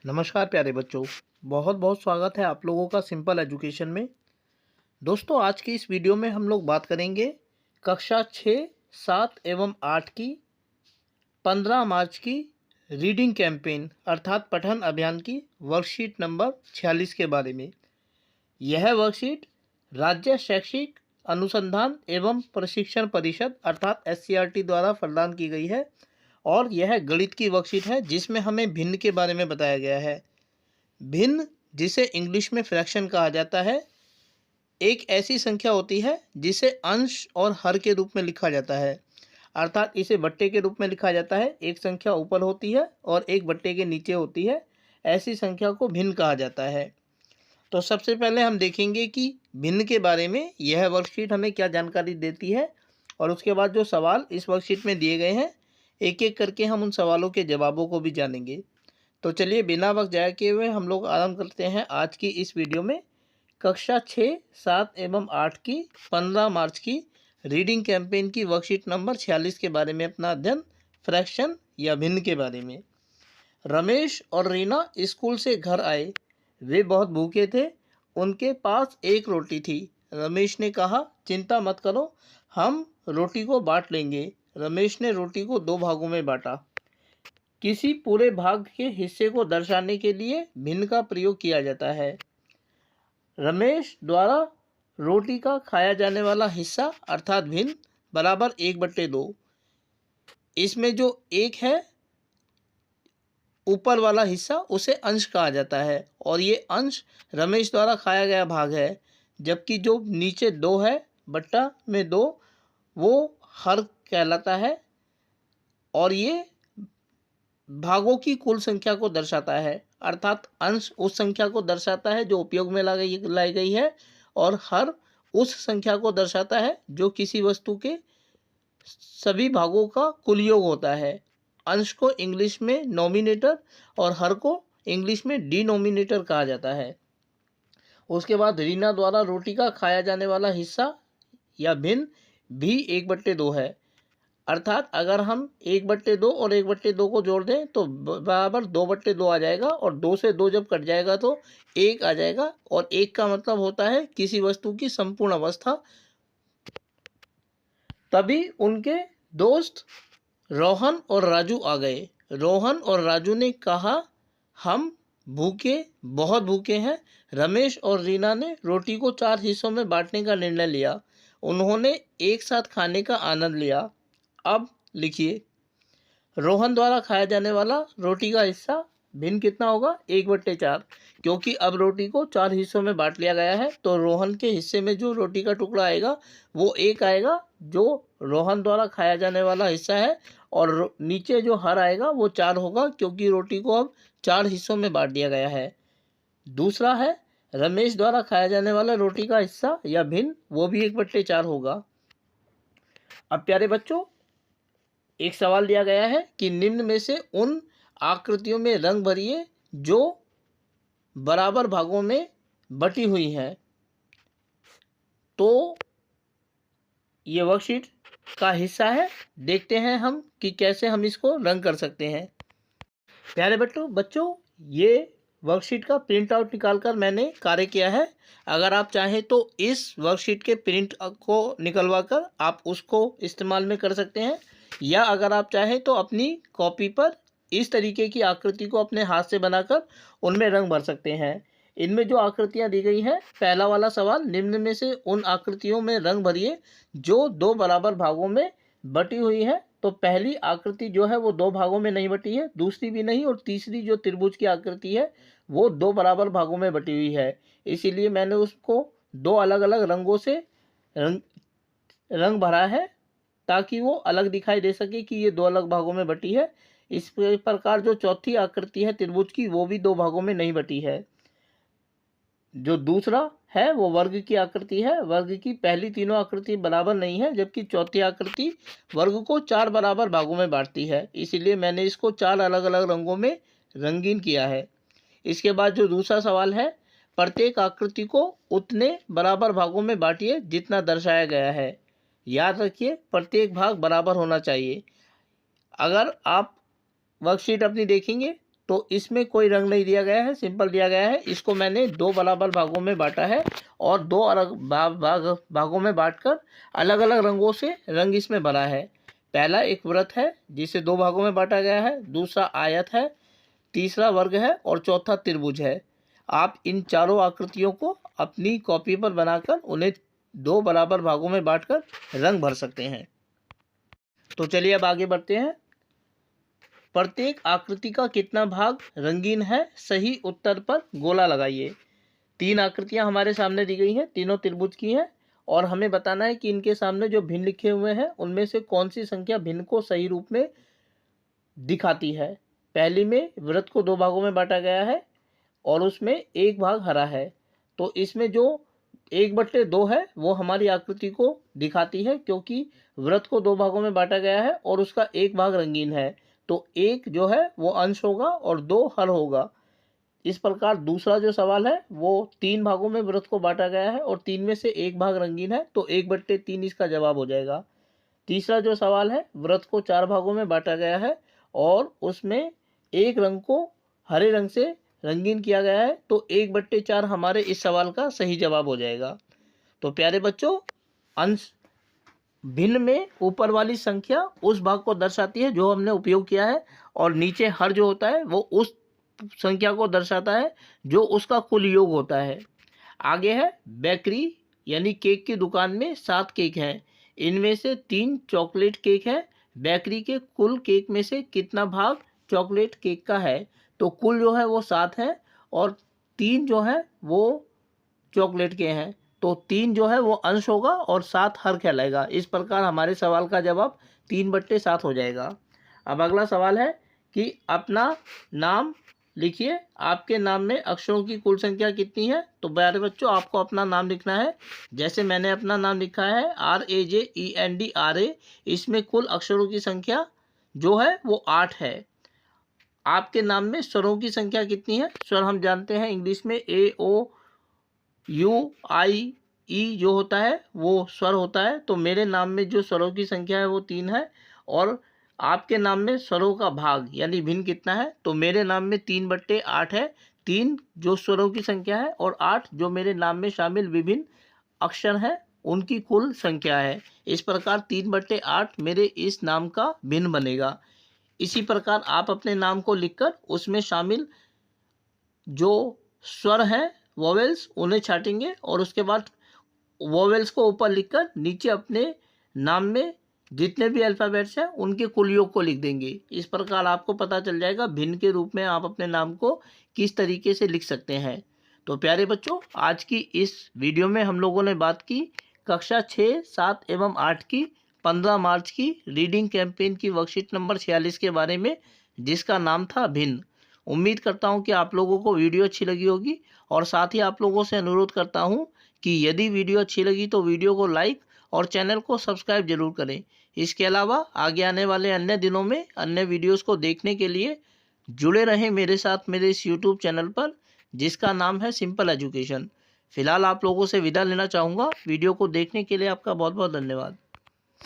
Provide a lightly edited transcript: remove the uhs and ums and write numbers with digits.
नमस्कार प्यारे बच्चों। बहुत बहुत स्वागत है आप लोगों का सिंपल एजुकेशन में। दोस्तों, आज की इस वीडियो में हम लोग बात करेंगे कक्षा 6, 7 एवं 8 की 15 मार्च की रीडिंग कैंपेन अर्थात पठन अभियान की वर्कशीट नंबर 46 के बारे में। यह वर्कशीट राज्य शैक्षिक अनुसंधान एवं प्रशिक्षण परिषद अर्थात SCRT द्वारा प्रदान की गई है और यह गणित की वर्कशीट है जिसमें हमें भिन्न के बारे में बताया गया है। भिन्न, जिसे इंग्लिश में फ्रैक्शन कहा जाता है, एक ऐसी संख्या होती है जिसे अंश और हर के रूप में लिखा जाता है, अर्थात इसे बट्टे के रूप में लिखा जाता है। एक संख्या ऊपर होती है और एक बट्टे के नीचे होती है, ऐसी संख्या को भिन्न कहा जाता है। तो सबसे पहले हम देखेंगे कि भिन्न के बारे में यह वर्कशीट हमें क्या जानकारी देती है और उसके बाद जो सवाल इस वर्कशीट में दिए गए हैं, एक एक करके हम उन सवालों के जवाबों को भी जानेंगे। तो चलिए बिना वक्त जाए किए हुए हम लोग आरंभ करते हैं आज की इस वीडियो में कक्षा 6, 7 एवं 8 की 15 मार्च की रीडिंग कैंपेन की वर्कशीट नंबर 46 के बारे में अपना अध्ययन फ्रैक्शन या भिन्न के बारे में। रमेश और रीना स्कूल से घर आए। वे बहुत भूखे थे। उनके पास एक रोटी थी। रमेश ने कहा, चिंता मत करो, हम रोटी को बांट लेंगे। रमेश ने रोटी को 2 भागों में बांटा। किसी पूरे भाग के हिस्से को दर्शाने के लिए भिन्न का प्रयोग किया जाता है। रमेश द्वारा रोटी का खाया जाने वाला हिस्सा अर्थात भिन्न बराबर 1/2। इसमें जो एक है ऊपर वाला हिस्सा उसे अंश कहा जाता है और ये अंश रमेश द्वारा खाया गया भाग है, जबकि जो नीचे 2 है बट्टा में 2 वो हर कहलाता है और ये भागों की कुल संख्या को दर्शाता है, अर्थात अंश उस संख्या को दर्शाता है जो उपयोग में लाई गई है और हर उस संख्या को दर्शाता है जो किसी वस्तु के सभी भागों का कुल योग होता है। अंश को इंग्लिश में नोमिनेटर और हर को इंग्लिश में डिनोमिनेटर कहा जाता है। उसके बाद रीना द्वारा रोटी का खाया जाने वाला हिस्सा या भिन्न भी 1/2 है, अर्थात अगर हम 1/2 और 1/2 को जोड़ दें तो बराबर 2/2 आ जाएगा और 2 से 2 जब कट जाएगा तो 1 आ जाएगा और 1 का मतलब होता है किसी वस्तु की संपूर्ण अवस्था। तभी उनके दोस्त रोहन और राजू आ गए। रोहन और राजू ने कहा, हम बहुत भूखे हैं। रमेश और रीना ने रोटी को 4 हिस्सों में बांटने का निर्णय लिया। उन्होंने एक साथ खाने का आनंद लिया। अब लिखिए, रोहन द्वारा खाया जाने वाला रोटी का हिस्सा भिन्न कितना होगा? 1/4, क्योंकि अब रोटी को 4 हिस्सों में बांट लिया गया है तो रोहन के हिस्से में जो रोटी का टुकड़ा आएगा वो 1 आएगा, जो रोहन द्वारा खाया जाने वाला हिस्सा है, और नीचे जो हर आएगा वो 4 होगा क्योंकि रोटी को अब 4 हिस्सों में बांट दिया गया है। दूसरा है रमेश द्वारा खाया जाने वाला रोटी का हिस्सा या भिन्न, वो भी 1/4 होगा। अब प्यारे बच्चों, एक सवाल दिया गया है कि निम्न में से उन आकृतियों में रंग भरिए जो बराबर भागों में बटी हुई हैं। तो ये वर्कशीट का हिस्सा है। देखते हैं हम कि कैसे हम इसको रंग कर सकते हैं। प्यारे बच्चों, ये वर्कशीट का प्रिंट आउट निकालकर मैंने कार्य किया है। अगर आप चाहें तो इस वर्कशीट के प्रिंट को निकलवा कर आप उसको इस्तेमाल में कर सकते हैं, या अगर आप चाहें तो अपनी कॉपी पर इस तरीके की आकृति को अपने हाथ से बनाकर उनमें रंग भर सकते हैं। इनमें जो आकृतियां दी गई हैं, पहला वाला सवाल, निम्न में से उन आकृतियों में रंग भरिए जो 2 बराबर भागों में बटी हुई है। तो पहली आकृति जो है वो 2 भागों में नहीं बटी है, दूसरी भी नहीं, और तीसरी जो त्रिभुज की आकृति है वो 2 बराबर भागों में बटी हुई है। इसीलिए मैंने उसको 2 अलग अलग रंगों से रंग भरा है ताकि वो अलग दिखाई दे सके कि ये 2 अलग भागों में बटी है। इस प्रकार जो चौथी आकृति है त्रिभुज की, वो भी 2 भागों में नहीं बटी है। जो दूसरा है वो वर्ग की आकृति है। वर्ग की पहली तीनों आकृति बराबर नहीं है, जबकि चौथी आकृति वर्ग को 4 बराबर भागों में बांटती है। इसीलिए मैंने इसको 4 अलग अलग रंगों में रंगीन किया है। इसके बाद जो दूसरा सवाल है, प्रत्येक आकृति को उतने बराबर भागों में बांटिए जितना दर्शाया गया है। याद रखिए, प्रत्येक भाग बराबर होना चाहिए। अगर आप वर्कशीट अपनी देखेंगे तो इसमें कोई रंग नहीं दिया गया है, सिंपल दिया गया है। इसको मैंने 2 बराबर भागों में बांटा है और 2 अलग भागों में बांटकर अलग अलग रंगों से रंग इसमें भरा है। पहला एक वृत्त है जिसे 2 भागों में बांटा गया है, दूसरा आयत है, तीसरा वर्ग है और चौथा त्रिभुज है। आप इन चारों आकृतियों को अपनी कॉपी पर बनाकर उन्हें 2 बराबर भागों में बांटकर रंग भर सकते हैं। तो चलिए अब आगे बढ़ते हैं। प्रत्येक आकृति का कितना भाग रंगीन है, सही उत्तर पर गोला लगाइए। 3 आकृतियां हमारे सामने दी गई हैं, तीनों त्रिभुज की हैं और हमें बताना है कि इनके सामने जो भिन्न लिखे हुए हैं उनमें से कौन सी संख्या भिन्न को सही रूप में दिखाती है। पहली में वृत्त को 2 भागों में बांटा गया है और उसमें एक भाग हरा है, तो इसमें जो 1/2 है वो हमारी आकृति को दिखाती है, क्योंकि वृत्त को 2 भागों में बांटा गया है और उसका एक भाग रंगीन है, तो 1 जो है वो अंश होगा और 2 हर होगा। इस प्रकार दूसरा जो सवाल है वो 3 भागों में वृत्त को बांटा गया है और 3 में से एक भाग रंगीन है, तो 1/3 इसका जवाब हो जाएगा। तीसरा जो सवाल है, वृत्त को 4 भागों में बांटा गया है और उसमें एक रंग को हरे रंग से रंगीन किया गया है, तो 1/4 हमारे इस सवाल का सही जवाब हो जाएगा। तो प्यारे बच्चों, अंश भिन्न में ऊपर वाली संख्या उस भाग को दर्शाती है जो हमने उपयोग किया है और नीचे हर जो होता है वो उस संख्या को दर्शाता है जो उसका कुल योग होता है। आगे है बेकरी यानी केक की दुकान में 7 केक हैं, इनमें से 3 चॉकलेट केक है। बेकरी के कुल केक में से कितना भाग चॉकलेट केक का है? तो कुल जो है वो 7 है और 3 जो है वो चॉकलेट के हैं, तो 3 जो है वो अंश होगा और 7 हर कहलाएगा। इस प्रकार हमारे सवाल का जवाब 3/7 हो जाएगा। अब अगला सवाल है कि अपना नाम लिखिए। आपके नाम में अक्षरों की कुल संख्या कितनी है? तो प्यारे बच्चों, आपको अपना नाम लिखना है जैसे मैंने अपना नाम लिखा है RAJENDRA। इसमें कुल अक्षरों की संख्या जो है वो 8 है। आपके नाम में स्वरों की संख्या कितनी है? स्वर हम जानते हैं इंग्लिश में AOUIE जो होता है वो स्वर होता है, तो मेरे नाम में जो स्वरों की संख्या है वो 3 है। और आपके नाम में स्वरों का भाग यानी भिन्न कितना है? तो मेरे नाम में 3/8 है। 3 जो स्वरों की संख्या है और 8 जो मेरे नाम में शामिल विभिन्न अक्षर हैं उनकी कुल संख्या है। इस प्रकार 3/8 मेरे इस नाम का भिन्न बनेगा। इसी प्रकार आप अपने नाम को लिखकर उसमें शामिल जो स्वर हैं वोवेल्स उन्हें छाटेंगे और उसके बाद वोवेल्स को ऊपर लिखकर नीचे अपने नाम में जितने भी अल्फ़ाबेट्स हैं उनके कुल योग को लिख देंगे। इस प्रकार आपको पता चल जाएगा भिन्न के रूप में आप अपने नाम को किस तरीके से लिख सकते हैं। तो प्यारे बच्चों, आज की इस वीडियो में हम लोगों ने बात की कक्षा 6, 7 एवं 8 की 15 मार्च की रीडिंग कैंपेन की वर्कशीट नंबर 46 के बारे में, जिसका नाम था भिन्न। उम्मीद करता हूं कि आप लोगों को वीडियो अच्छी लगी होगी और साथ ही आप लोगों से अनुरोध करता हूं कि यदि वीडियो अच्छी लगी तो वीडियो को लाइक और चैनल को सब्सक्राइब जरूर करें। इसके अलावा आगे आने वाले अन्य दिनों में अन्य वीडियोस को देखने के लिए जुड़े रहें मेरे साथ मेरे इस यूट्यूब चैनल पर, जिसका नाम है सिंपल एजुकेशन। फिलहाल आप लोगों से विदा लेना चाहूँगा। वीडियो को देखने के लिए आपका बहुत बहुत धन्यवाद।